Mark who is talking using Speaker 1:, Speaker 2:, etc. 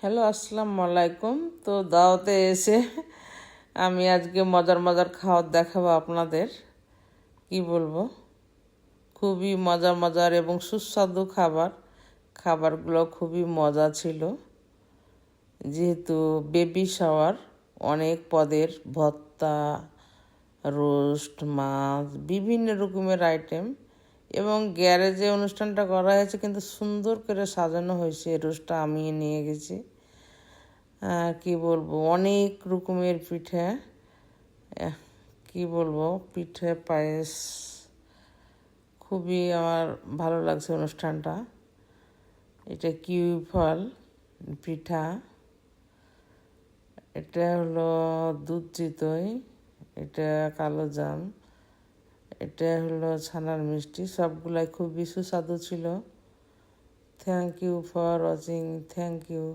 Speaker 1: Hello, আসসালামু আলাইকুম। তো দাওয়াতে এসে আমি আজকে মজার মজার খাবার দেখাবো আপনাদের। কি বলবো, খুবই মজার মজার এবং সুস্বাদু খাবারগুলো খুবই মজা ছিল। যেহেতু বেবি শাওয়ার, অনেক পদের ভর্তা, রোস্ট, মাছ, বিভিন্ন রকমের আইটেম এবং গ্যারেজে অনুষ্ঠানটা করা হয়েছে, কিন্তু সুন্দর করে সাজানো হয়েছে। রোস্টটা আমি নিয়ে গেছি। কি বলবো, অনেক রকমের পিঠে, কি বলবো, পিঠে পায়েস, খুবই আমার ভালো লাগছে অনুষ্ঠানটা। এটা কিউই ফল পিঠা, এটা হলো দুধ চিতই, এটা কালো জাম, এটা হলো ছানার মিষ্টি। সবগুলাই খুবই সুস্বাদু ছিল। Thank you for watching. Thank you.